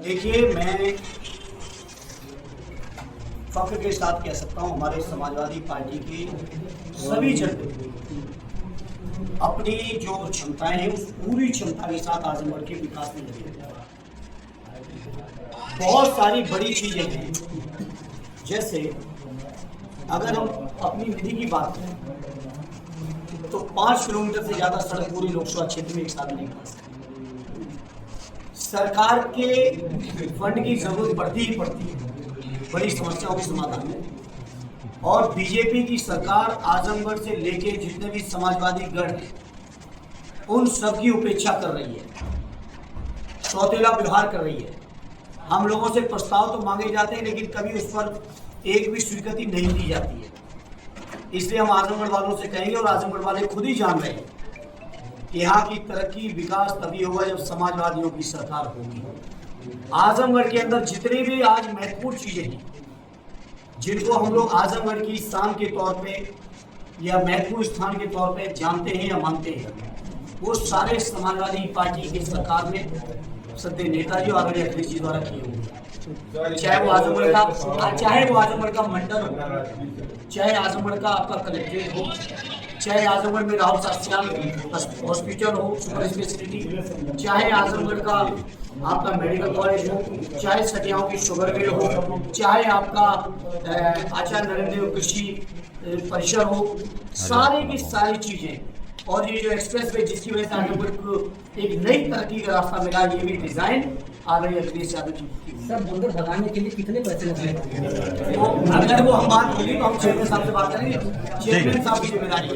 देखिए, मैं फख्र के साथ कह सकता हूँ हमारे समाजवादी पार्टी के सभी झंडे अपनी जो क्षमताएं हैं उस पूरी क्षमता के साथ आजमगढ़ के विकास में लगे हैं। बहुत सारी बड़ी चीजें हैं, जैसे अगर हम अपनी निधि की बात करें तो 5 किलोमीटर से ज्यादा सड़क पूरी लोकसभा क्षेत्र में एक साथ नहीं बना सकती। सरकार के फंड की जरूरत पड़ती ही पड़ती है बड़ी समस्याओं के समाधान में, और बीजेपी की सरकार आजमगढ़ से लेके जितने भी समाजवादी गढ़ हैं उन सब की उपेक्षा कर रही है, सौतेला व्यवहार कर रही है। हम लोगों से प्रस्ताव तो मांगे जाते हैं लेकिन कभी उस पर एक भी स्वीकृति नहीं दी जाती है। इसलिए हम आजमगढ़ वालों से कहेंगे, और आजमगढ़ वाले खुद ही जान रहे हैं कि यहाँ की तरक्की विकास तभी होगा जब समाजवादियों की सरकार होगी। आजमगढ़ के अंदर जितनी भी आज महत्वपूर्ण चीजें हैं जिनको हम लोग आजमगढ़ की शान के तौर पे या महत्वपूर्ण स्थान के तौर पे जानते हैं या मानते हैं, वो सारे समाजवादी पार्टी की सरकार में सत्य नेताजी और आदरणीय अखिलेश जी द्वारा किए हुए, चाहे वो आजमगढ़ का मंडल हो, चाहे आजमगढ़ का आपका कलेक्ट्रेट हो, चाहे आजमगढ़ में राहुल शास्त्री हॉस्पिटल हो सुपर स्पेशलिटी, चाहे आजमगढ़ का आपका मेडिकल कॉलेज हो, चाहे सटियाओं की शुगर मिल हो, चाहे आपका आचार्य नरेंद्र देव कृषि परिसर हो, सारी की सारी चीजें। और ये जो एक्सप्रेस वे जिसकी वजह से आजमगढ़ को एक नई तरक्की का रास्ता मिला, ये भी डिजाइन आदरणीय अखिलेश यादव जी। सर, बंदर भगाने के लिए कितने पैसे लगे? अगर वो हम बात होगी तो हम चेयरमैन साहब से बात करेंगे। चेयरमैन साहब की जिम्मेदारी है।